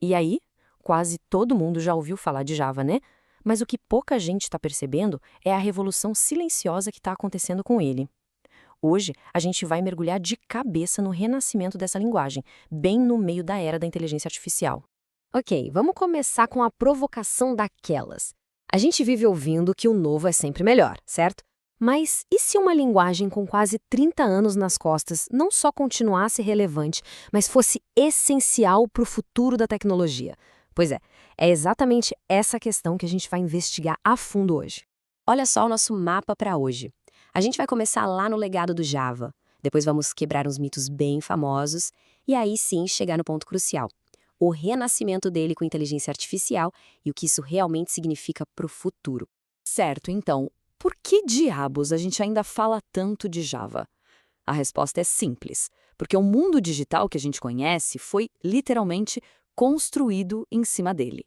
E aí, quase todo mundo já ouviu falar de Java, né? Mas o que pouca gente está percebendo é a revolução silenciosa que está acontecendo com ele. Hoje, a gente vai mergulhar de cabeça no renascimento dessa linguagem, bem no meio da era da inteligência artificial. Ok, vamos começar com a provocação daquelas. A gente vive ouvindo que o novo é sempre melhor, certo? Mas e se uma linguagem com quase 30 anos nas costas não só continuasse relevante, mas fosse essencial para o futuro da tecnologia? Pois é exatamente essa questão que a gente vai investigar a fundo hoje. Olha só o nosso mapa para hoje. A gente vai começar lá no legado do Java, depois vamos quebrar uns mitos bem famosos e aí sim chegar no ponto crucial: o renascimento dele com inteligência artificial e o que isso realmente significa para o futuro. Certo, então, por que diabos a gente ainda fala tanto de Java? A resposta é simples, porque o mundo digital que a gente conhece foi literalmente construído em cima dele.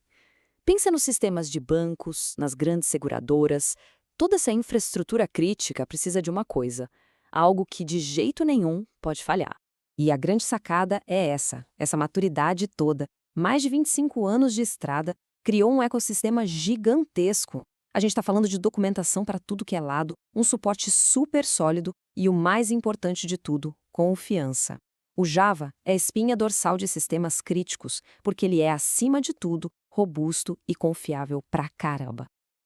Pensa nos sistemas de bancos, nas grandes seguradoras. Toda essa infraestrutura crítica precisa de uma coisa: algo que de jeito nenhum pode falhar. E a grande sacada é essa maturidade toda. Mais de 25 anos de estrada criou um ecossistema gigantesco. A gente está falando de documentação para tudo que é lado, um suporte super sólido e, o mais importante de tudo, confiança. O Java é a espinha dorsal de sistemas críticos, porque ele é, acima de tudo, robusto e confiável pra caramba.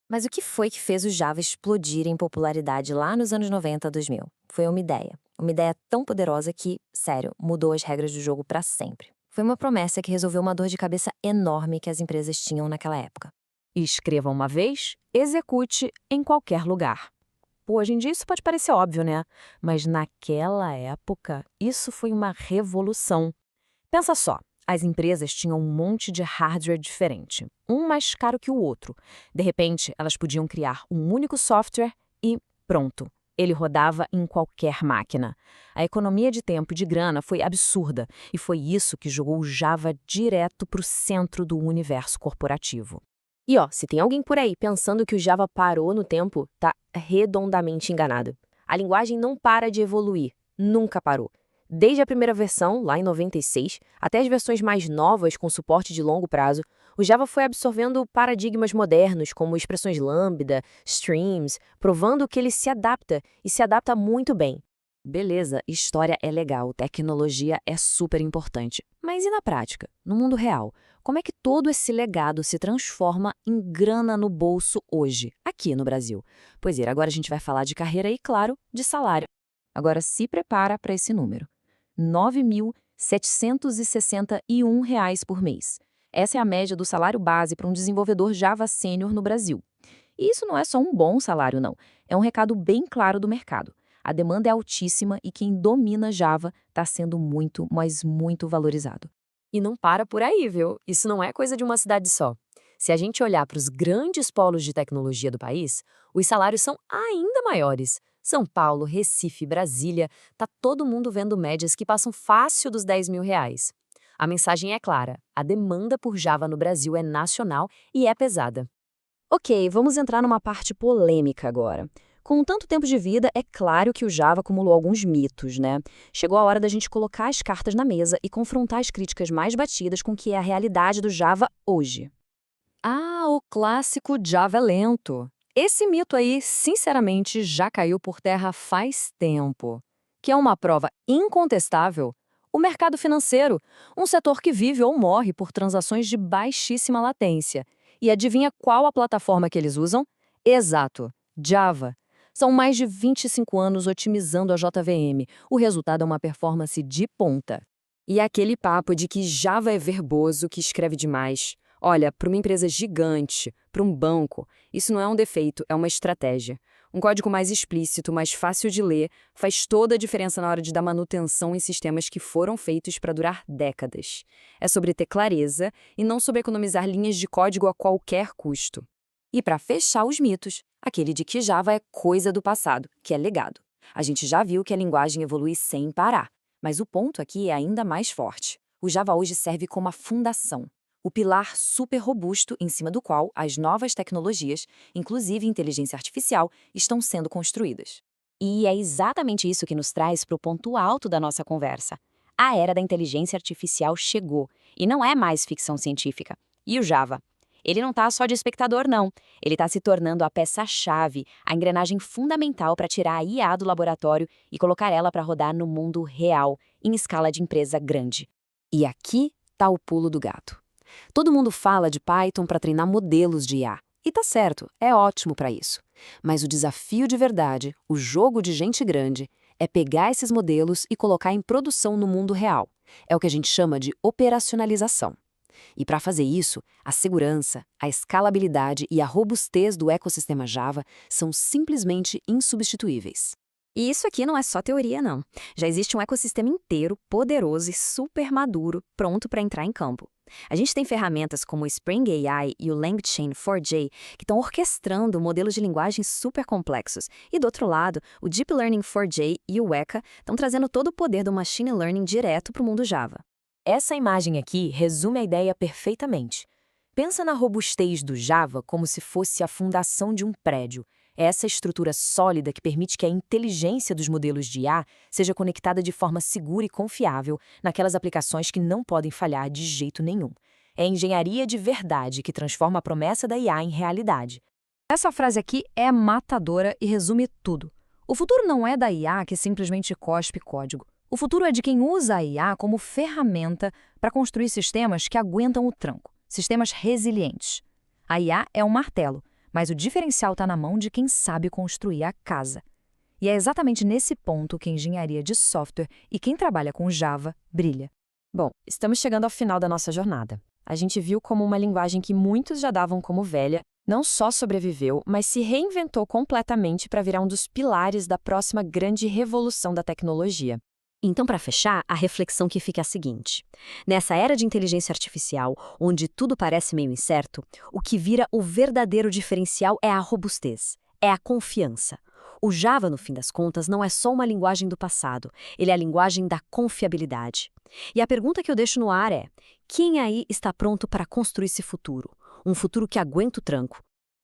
Mas o que foi que fez o Java explodir em popularidade lá nos anos 90 a 2000? Foi uma ideia. Uma ideia tão poderosa que, sério, mudou as regras do jogo para sempre. Foi uma promessa que resolveu uma dor de cabeça enorme que as empresas tinham naquela época. Escreva uma vez, execute em qualquer lugar. Pô, hoje em dia isso pode parecer óbvio, né? Mas naquela época, isso foi uma revolução. Pensa só, as empresas tinham um monte de hardware diferente, um mais caro que o outro. De repente, elas podiam criar um único software e pronto, ele rodava em qualquer máquina. A economia de tempo e de grana foi absurda, e foi isso que jogou o Java direto para o centro do universo corporativo. E ó, se tem alguém por aí pensando que o Java parou no tempo, tá redondamente enganado. A linguagem não para de evoluir, nunca parou. Desde a primeira versão, lá em 96, até as versões mais novas com suporte de longo prazo, o Java foi absorvendo paradigmas modernos como expressões lambda, streams, provando que ele se adapta e se adapta muito bem. Beleza, história é legal, tecnologia é super importante. Mas e na prática, no mundo real? Como é que todo esse legado se transforma em grana no bolso hoje, aqui no Brasil? Pois é, agora a gente vai falar de carreira e, claro, de salário. Agora se prepara para esse número: R$ 9.761 por mês. Essa é a média do salário base para um desenvolvedor Java Sênior no Brasil. E isso não é só um bom salário, não. É um recado bem claro do mercado. A demanda é altíssima e quem domina Java está sendo muito, mas muito valorizado. E não para por aí, viu? Isso não é coisa de uma cidade só. Se a gente olhar para os grandes polos de tecnologia do país, os salários são ainda maiores. São Paulo, Recife, Brasília, tá todo mundo vendo médias que passam fácil dos R$ 10.000. A mensagem é clara: a demanda por Java no Brasil é nacional e é pesada. Ok, vamos entrar numa parte polêmica agora. Com tanto tempo de vida, é claro que o Java acumulou alguns mitos, né? Chegou a hora da gente colocar as cartas na mesa e confrontar as críticas mais batidas com o que é a realidade do Java hoje. Ah, o clássico Java é lento. Esse mito aí, sinceramente, já caiu por terra faz tempo. Que é uma prova incontestável: o mercado financeiro, um setor que vive ou morre por transações de baixíssima latência. E adivinha qual a plataforma que eles usam? Exato, Java. São mais de 25 anos otimizando a JVM. O resultado é uma performance de ponta. E aquele papo de que Java é verboso, que escreve demais. Olha, para uma empresa gigante, para um banco, isso não é um defeito, é uma estratégia. Um código mais explícito, mais fácil de ler, faz toda a diferença na hora de dar manutenção em sistemas que foram feitos para durar décadas. É sobre ter clareza e não sobre economizar linhas de código a qualquer custo. E para fechar os mitos, aquele de que Java é coisa do passado, que é legado. A gente já viu que a linguagem evolui sem parar, mas o ponto aqui é ainda mais forte. O Java hoje serve como a fundação, o pilar super robusto em cima do qual as novas tecnologias, inclusive inteligência artificial, estão sendo construídas. E é exatamente isso que nos traz para o ponto alto da nossa conversa: A era da inteligência artificial chegou, e não é mais ficção científica. E o Java? Ele não está só de espectador, não. Ele está se tornando a peça-chave, a engrenagem fundamental para tirar a IA do laboratório e colocar ela para rodar no mundo real, em escala de empresa grande. E aqui está o pulo do gato. Todo mundo fala de Python para treinar modelos de IA. E tá certo, é ótimo para isso. Mas o desafio de verdade, o jogo de gente grande, é pegar esses modelos e colocar em produção no mundo real. É o que a gente chama de operacionalização. E para fazer isso, a segurança, a escalabilidade e a robustez do ecossistema Java são simplesmente insubstituíveis. E isso aqui não é só teoria, não. Já existe um ecossistema inteiro, poderoso e super maduro, pronto para entrar em campo. A gente tem ferramentas como o Spring AI e o LangChain 4J que estão orquestrando modelos de linguagem super complexos. E do outro lado, o Deep Learning 4J e o Weka estão trazendo todo o poder do Machine Learning direto para o mundo Java. Essa imagem aqui resume a ideia perfeitamente. Pensa na robustez do Java como se fosse a fundação de um prédio. É essa estrutura sólida que permite que a inteligência dos modelos de IA seja conectada de forma segura e confiável naquelas aplicações que não podem falhar de jeito nenhum. É a engenharia de verdade que transforma a promessa da IA em realidade. Essa frase aqui é matadora e resume tudo. O futuro não é da IA que simplesmente cospe código. O futuro é de quem usa a IA como ferramenta para construir sistemas que aguentam o tranco, sistemas resilientes. A IA é um martelo, mas o diferencial está na mão de quem sabe construir a casa. E é exatamente nesse ponto que a engenharia de software e quem trabalha com Java brilha. Bom, estamos chegando ao final da nossa jornada. A gente viu como uma linguagem que muitos já davam como velha, não só sobreviveu, mas se reinventou completamente para virar um dos pilares da próxima grande revolução da tecnologia. Então, para fechar, a reflexão que fica é a seguinte. Nessa era de inteligência artificial, onde tudo parece meio incerto, o que vira o verdadeiro diferencial é a robustez, é a confiança. O Java, no fim das contas, não é só uma linguagem do passado, ele é a linguagem da confiabilidade. E a pergunta que eu deixo no ar é: quem aí está pronto para construir esse futuro? Um futuro que aguenta o tranco,